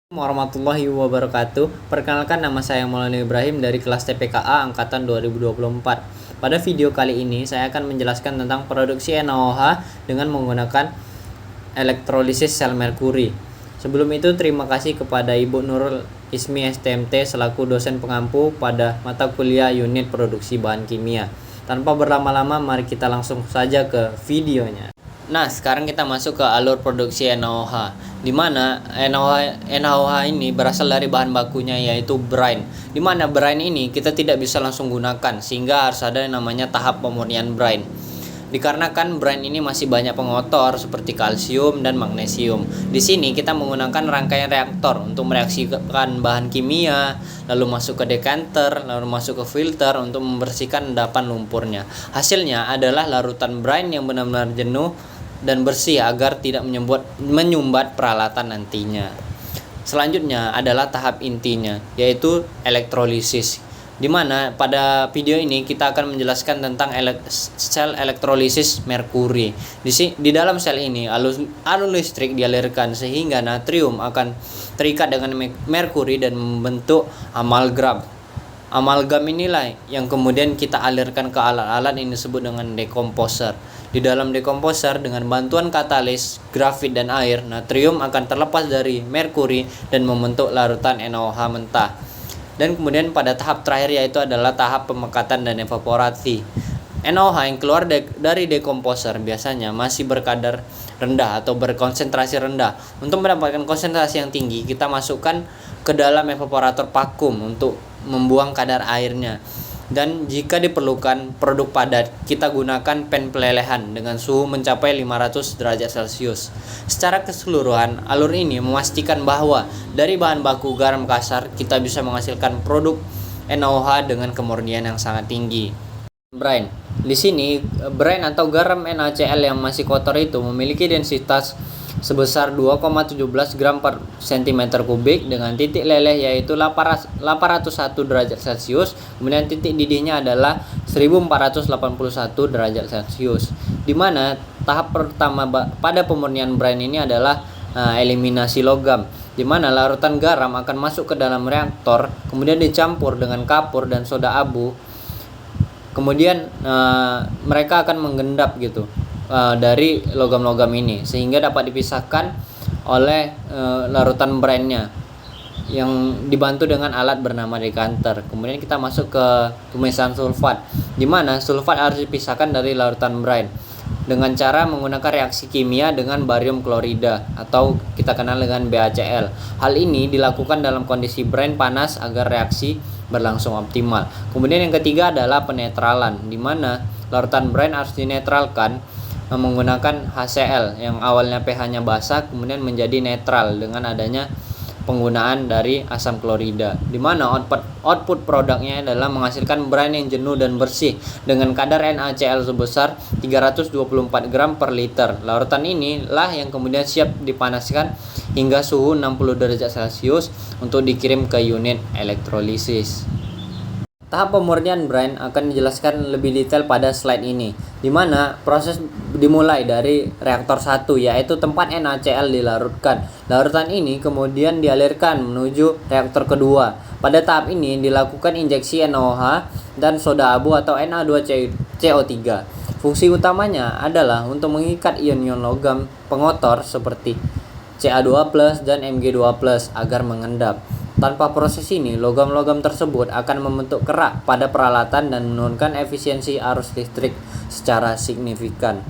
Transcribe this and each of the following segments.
Warahmatullahi wabarakatuh. Perkenalkan, nama saya Maulana Ibrahim dari kelas TPKA angkatan 2024. Pada video kali ini saya akan menjelaskan tentang produksi NaOH dengan menggunakan elektrolisis sel merkuri. Sebelum itu, terima kasih kepada Ibu Nurul Ismi STMT selaku dosen pengampu pada mata kuliah unit produksi bahan kimia. Tanpa berlama-lama, mari kita langsung saja ke videonya. Nah, sekarang kita masuk ke alur produksi NaOH, di mana NaOH ini berasal dari bahan bakunya yaitu brine. Di mana brine ini kita tidak bisa langsung gunakan, sehingga harus ada yang namanya tahap pemurnian brine. Dikarenakan brine ini masih banyak pengotor seperti kalsium dan magnesium. Di sini kita menggunakan rangkaian reaktor untuk mereaksikan bahan kimia, lalu masuk ke decanter, lalu masuk ke filter untuk membersihkan endapan lumpurnya. Hasilnya adalah larutan brine yang benar-benar jenuh dan bersih agar tidak menyumbat peralatan nantinya. Selanjutnya adalah tahap intinya, yaitu elektrolisis, di mana pada video ini kita akan menjelaskan tentang sel elektrolisis merkuri. Di dalam sel ini alur listrik dialirkan sehingga natrium akan terikat dengan merkuri dan membentuk amalgam. Amalgam inilah yang kemudian kita alirkan ke alat-alat yang disebut dengan dekomposer. Di dalam dekomposer, dengan bantuan katalis, grafit, dan air, natrium akan terlepas dari merkuri dan membentuk larutan NaOH mentah. Dan kemudian pada tahap terakhir yaitu adalah tahap pemekatan dan evaporasi. NaOH yang keluar dari dekomposer biasanya masih berkadar rendah atau berkonsentrasi rendah. Untuk mendapatkan konsentrasi yang tinggi, kita masukkan ke dalam evaporator vakum untuk membuang kadar airnya. Dan jika diperlukan produk padat, kita gunakan pen pelelehan dengan suhu mencapai 500 derajat Celcius. Secara keseluruhan, alur ini memastikan bahwa dari bahan baku garam kasar kita bisa menghasilkan produk NaOH dengan kemurnian yang sangat tinggi. Brine. Di sini, brine atau garam NaCl yang masih kotor itu memiliki densitas sebesar 2,17 gram per cm kubik dengan titik leleh yaitu 801 derajat Celcius, kemudian titik didihnya adalah 1481 derajat Celcius. Di mana tahap pertama pada pemurnian brine ini adalah eliminasi logam, di mana larutan garam akan masuk ke dalam reaktor, kemudian dicampur dengan kapur dan soda abu. Kemudian mereka akan menggendap gitu dari logam-logam ini sehingga dapat dipisahkan oleh larutan brine-nya yang dibantu dengan alat bernama decanter. Kemudian kita masuk ke tumisan sulfat, di mana sulfat harus dipisahkan dari larutan brine dengan cara menggunakan reaksi kimia dengan barium klorida atau kita kenal dengan BaCl. Hal ini dilakukan dalam kondisi brine panas agar reaksi berlangsung optimal. Kemudian yang ketiga adalah penetralan, di mana larutan brine harus dinetralkan menggunakan HCl yang awalnya pH-nya basah kemudian menjadi netral dengan adanya penggunaan dari asam klorida, di mana output produknya adalah menghasilkan brine yang jenuh dan bersih dengan kadar NaCl sebesar 324 gram per liter. Larutan inilah yang kemudian siap dipanaskan hingga suhu 60 derajat Celcius untuk dikirim ke unit elektrolisis. Tahap pemurnian brine akan dijelaskan lebih detail pada slide ini, di mana proses dimulai dari reaktor 1, yaitu tempat NaCl dilarutkan. Larutan ini kemudian dialirkan menuju reaktor kedua. Pada tahap ini dilakukan injeksi NaOH dan soda abu atau Na2CO3. Fungsi utamanya adalah untuk mengikat ion-ion logam pengotor seperti Ca2+ dan Mg2+ agar mengendap. Tanpa proses ini, logam-logam tersebut akan membentuk kerak pada peralatan dan menurunkan efisiensi arus listrik secara signifikan.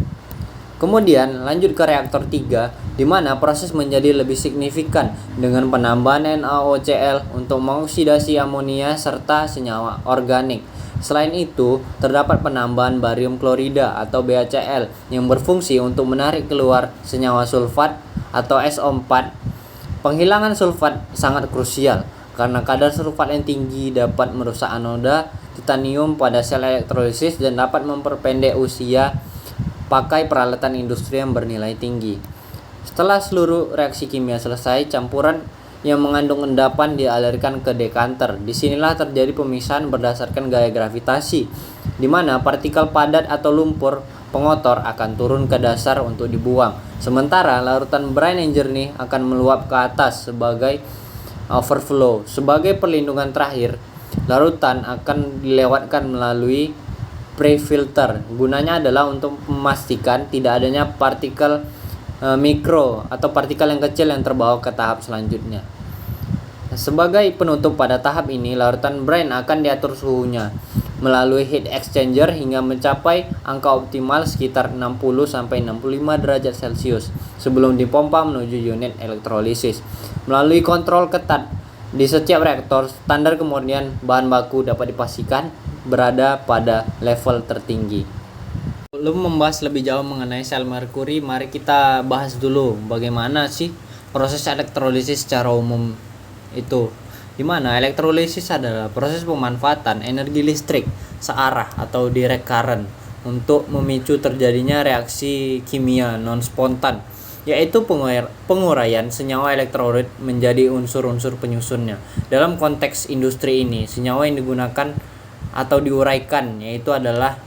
Kemudian lanjut ke reaktor 3, di mana proses menjadi lebih signifikan dengan penambahan NaOCl untuk mengoksidasi amonia serta senyawa organik. Selain itu, terdapat penambahan barium klorida atau BaCl yang berfungsi untuk menarik keluar senyawa sulfat atau SO4. Penghilangan sulfat sangat krusial karena kadar sulfat yang tinggi dapat merusak anoda titanium pada sel elektrolisis dan dapat memperpendek usia pakai peralatan industri yang bernilai tinggi. Setelah seluruh reaksi kimia selesai, campuran yang mengandung endapan dialirkan ke decanter. Disinilah terjadi pemisahan berdasarkan gaya gravitasi, di mana partikel padat atau lumpur pengotor akan turun ke dasar untuk dibuang. Sementara larutan brine yang jernih akan meluap ke atas sebagai overflow. Sebagai perlindungan terakhir, larutan akan dilewatkan melalui pre-filter. Gunanya adalah untuk memastikan tidak adanya partikel mikro atau partikel yang kecil yang terbawa ke tahap selanjutnya. Sebagai penutup pada tahap ini, larutan brine akan diatur suhunya melalui heat exchanger hingga mencapai angka optimal sekitar 60-65 derajat Celcius sebelum dipompa menuju unit elektrolisis. Melalui kontrol ketat di setiap reaktor, standar kemurnian bahan baku dapat dipastikan berada pada level tertinggi. Sebelum membahas lebih jauh mengenai sel merkuri, mari kita bahas dulu bagaimana sih proses elektrolisis secara umum itu. Di mana elektrolisis adalah proses pemanfaatan energi listrik searah atau direct current untuk memicu terjadinya reaksi kimia non spontan, yaitu penguraian senyawa elektrolit menjadi unsur-unsur penyusunnya. Dalam konteks industri ini, senyawa yang digunakan atau diuraikan yaitu adalah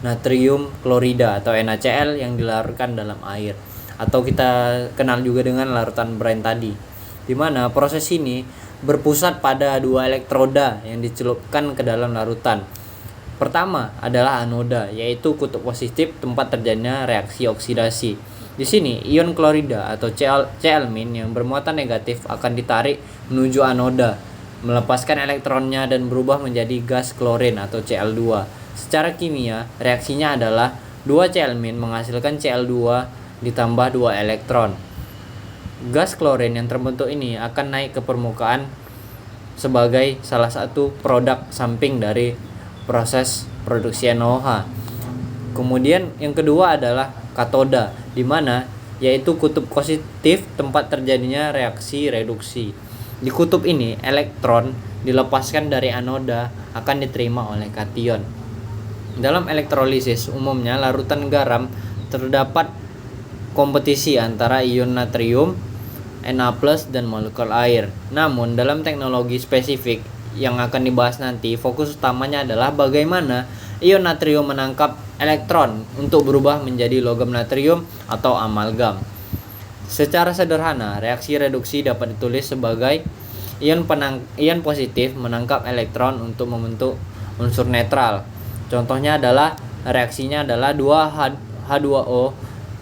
natrium klorida atau NaCl yang dilarutkan dalam air, atau kita kenal juga dengan larutan brine tadi, di mana proses ini berpusat pada dua elektroda yang dicelupkan ke dalam larutan. Pertama adalah anoda, yaitu kutub positif tempat terjadinya reaksi oksidasi. Di sini ion klorida atau Cl- yang bermuatan negatif akan ditarik menuju anoda, melepaskan elektronnya dan berubah menjadi gas klorin atau Cl2. Secara kimia, reaksinya adalah 2 Cl- menghasilkan Cl2 ditambah 2 elektron. Gas klorin yang terbentuk ini akan naik ke permukaan sebagai salah satu produk samping dari proses produksi NaOH. Kemudian yang kedua adalah katoda, di mana yaitu kutub positif tempat terjadinya reaksi reduksi. Di kutub ini, elektron dilepaskan dari anoda akan diterima oleh kation. Dalam elektrolisis umumnya larutan garam terdapat kompetisi antara ion natrium, Na+, dan molekul air. Namun dalam teknologi spesifik yang akan dibahas nanti, fokus utamanya adalah bagaimana ion natrium menangkap elektron untuk berubah menjadi logam natrium atau amalgam. Secara sederhana, reaksi reduksi dapat ditulis sebagai ion positif menangkap elektron untuk membentuk unsur netral. Contohnya adalah reaksinya adalah 2H2O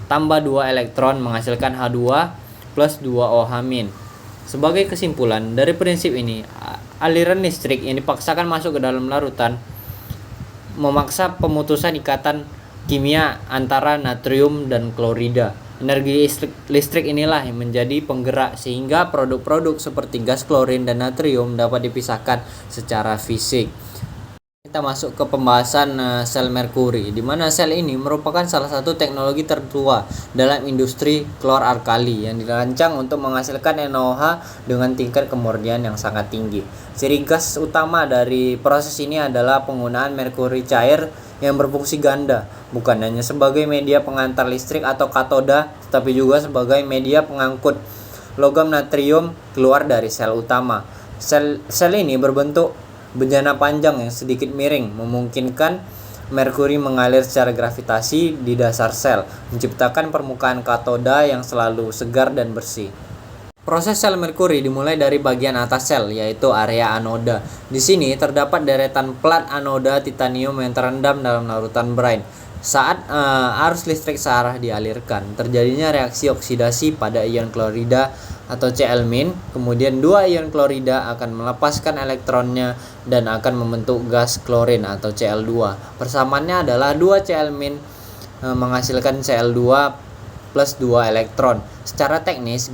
tambah 2 elektron menghasilkan H2 plus 2OH-. Sebagai kesimpulan dari prinsip ini, aliran listrik yang dipaksakan masuk ke dalam larutan memaksa pemutusan ikatan kimia antara natrium dan klorida. Energi listrik inilah yang menjadi penggerak sehingga produk-produk seperti gas klorin dan natrium dapat dipisahkan secara fisik. Kita masuk ke pembahasan sel merkuri, di mana sel ini merupakan salah satu teknologi tertua dalam industri klor-alkali yang dirancang untuk menghasilkan NaOH dengan tingkat kemurnian yang sangat tinggi. Ciri khas utama dari proses ini adalah penggunaan merkuri cair yang berfungsi ganda, bukan hanya sebagai media pengantar listrik atau katoda, tetapi juga sebagai media pengangkut logam natrium keluar dari sel utama. Sel ini berbentuk bejana panjang yang sedikit miring, memungkinkan merkuri mengalir secara gravitasi di dasar sel, menciptakan permukaan katoda yang selalu segar dan bersih. Proses sel merkuri dimulai dari bagian atas sel, yaitu area anoda. Di sini terdapat deretan plat anoda titanium yang terendam dalam larutan brine. Saat arus listrik searah dialirkan, terjadinya reaksi oksidasi pada ion klorida atau Cl-, kemudian 2 ion klorida akan melepaskan elektronnya dan akan membentuk gas klorin atau Cl2. Persamaannya adalah 2 Cl- menghasilkan Cl2 plus 2 elektron. Secara teknis,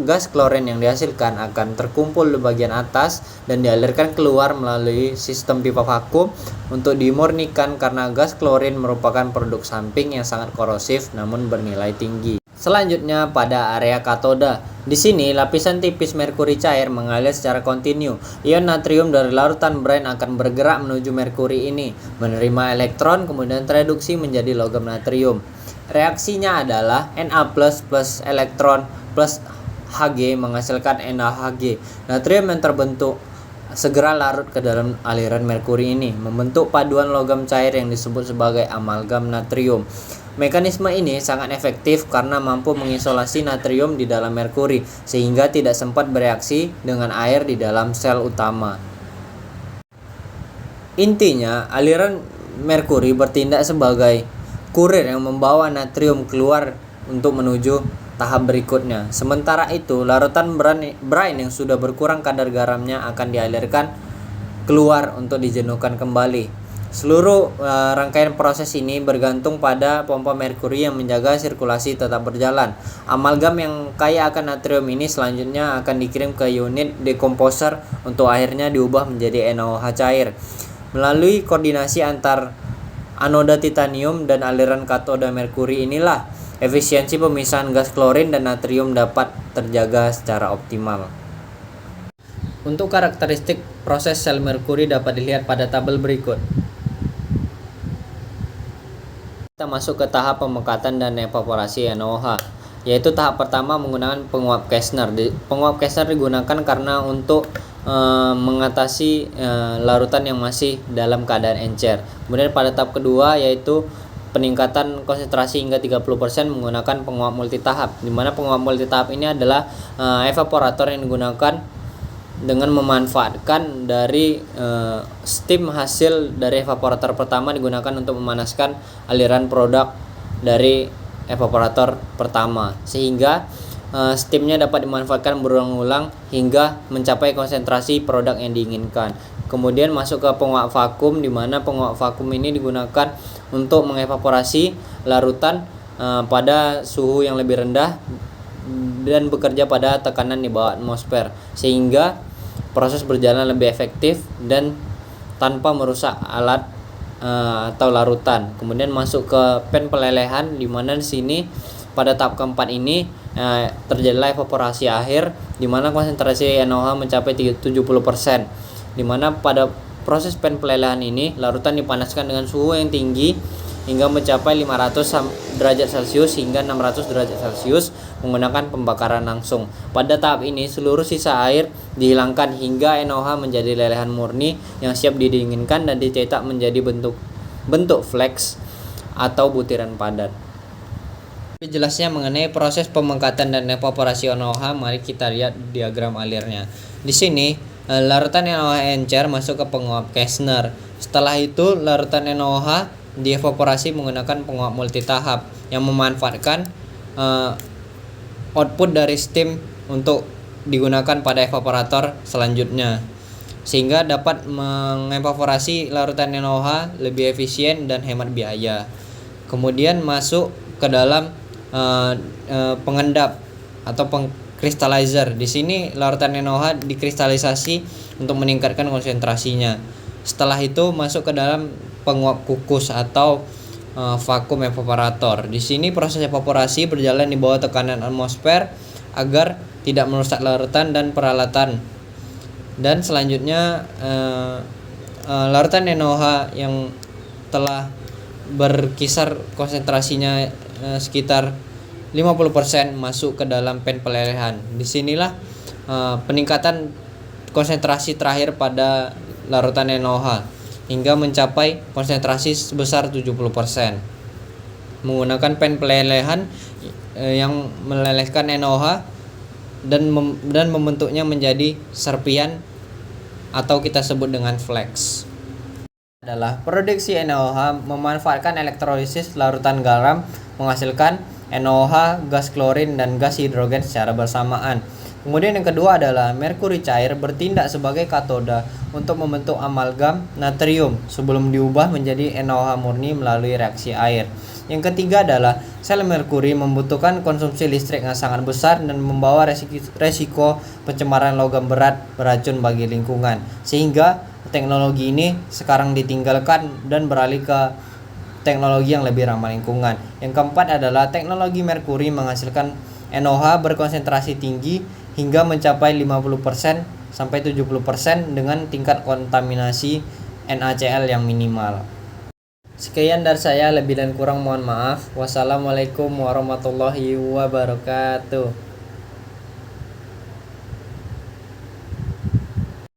gas klorin yang dihasilkan akan terkumpul di bagian atas dan dialirkan keluar melalui sistem pipa vakum untuk dimurnikan karena gas klorin merupakan produk samping yang sangat korosif namun bernilai tinggi. Selanjutnya pada area katoda. Di sini lapisan tipis merkuri cair mengalir secara kontinu. Ion natrium dari larutan brine akan bergerak menuju merkuri ini, menerima elektron kemudian tereduksi menjadi logam natrium. Reaksinya adalah Na+ plus elektron plus Hg menghasilkan NaHg. Natrium yang terbentuk segera larut ke dalam aliran merkuri ini, membentuk paduan logam cair yang disebut sebagai amalgam natrium. Mekanisme ini sangat efektif karena mampu mengisolasi natrium di dalam merkuri, sehingga tidak sempat bereaksi dengan air di dalam sel utama. Intinya, aliran merkuri bertindak sebagai kurir yang membawa natrium keluar untuk menuju tahap berikutnya. Sementara itu, larutan brine yang sudah berkurang kadar garamnya akan dialirkan keluar untuk dijenuhkan kembali. Seluruh rangkaian proses ini bergantung pada pompa merkuri yang menjaga sirkulasi tetap berjalan. Amalgam yang kaya akan natrium ini selanjutnya akan dikirim ke unit decomposer untuk akhirnya diubah menjadi NaOH cair. Melalui koordinasi antar anoda titanium dan aliran katoda merkuri inilah efisiensi pemisahan gas klorin dan natrium dapat terjaga secara optimal. Untuk karakteristik proses sel merkuri dapat dilihat pada tabel berikut. Kita masuk ke tahap pemekatan dan evaporasi NaOH, yaitu tahap pertama menggunakan penguap Kastner. Penguap Kastner digunakan karena untuk mengatasi larutan yang masih dalam keadaan encer. Kemudian pada tahap kedua yaitu peningkatan konsentrasi hingga 30% menggunakan penguap multitahap, di mana penguap multitahap ini adalah evaporator yang digunakan dengan memanfaatkan dari steam hasil dari evaporator pertama digunakan untuk memanaskan aliran produk dari evaporator pertama, sehingga steamnya dapat dimanfaatkan berulang-ulang hingga mencapai konsentrasi produk yang diinginkan. Kemudian masuk ke penguap vakum, di mana penguap vakum ini digunakan untuk mengevaporasi larutan pada suhu yang lebih rendah dan bekerja pada tekanan di bawah atmosfer, sehingga proses berjalan lebih efektif dan tanpa merusak alat atau larutan. Kemudian masuk ke pen pelelehan, di mana di sini pada tahap keempat ini terjadilah evaporasi akhir, di mana konsentrasi NaOH mencapai 70%, di mana pada proses pen pelelehan ini larutan dipanaskan dengan suhu yang tinggi hingga mencapai 500 derajat Celcius hingga 600 derajat Celcius menggunakan pembakaran langsung. Pada tahap ini seluruh sisa air dihilangkan hingga NaOH menjadi lelehan murni yang siap didinginkan dan dicetak menjadi bentuk fleks atau butiran padat. Lebih jelasnya mengenai proses pemengkatan dan evaporasi NaOH, mari kita lihat diagram alirnya. Di sini larutan NaOH encer masuk ke penguap Kastner. Setelah itu larutan NaOH dievaporasi menggunakan penguap multitahap yang memanfaatkan output dari steam untuk digunakan pada evaporator selanjutnya, sehingga dapat mengevaporasi larutan NaOH lebih efisien dan hemat biaya. Kemudian masuk ke dalam pengendap atau pengkristalizer. Di sini larutan NaOH dikristalisasi untuk meningkatkan konsentrasinya. Setelah itu masuk ke dalam penguap kukus atau vakum evaporator. Di sini proses evaporasi berjalan di bawah tekanan atmosfer agar tidak merusak larutan dan peralatan. Dan selanjutnya larutan NaOH yang telah berkisar konsentrasinya sekitar 50% masuk ke dalam pen pelelehan. Disinilah peningkatan konsentrasi terakhir pada larutan NaOH hingga mencapai konsentrasi sebesar 70% menggunakan pen pelelehan yang melelehkan NaOH dan membentuknya menjadi serpian atau kita sebut dengan fleks. Adalah produksi NaOH memanfaatkan elektrolisis larutan garam menghasilkan NaOH, gas klorin, dan gas hidrogen secara bersamaan. Kemudian yang kedua adalah merkuri cair bertindak sebagai katoda untuk membentuk amalgam natrium sebelum diubah menjadi NaOH murni melalui reaksi air. Yang ketiga adalah sel merkuri membutuhkan konsumsi listrik yang sangat besar dan membawa resiko pencemaran logam berat beracun bagi lingkungan, sehingga teknologi ini sekarang ditinggalkan dan beralih ke teknologi yang lebih ramah lingkungan. Yang keempat adalah teknologi merkuri menghasilkan NaOH berkonsentrasi tinggi hingga mencapai 50% sampai 70% dengan tingkat kontaminasi NaCl yang minimal. Sekian dari saya, lebih dan kurang mohon maaf. Wassalamualaikum warahmatullahi wabarakatuh.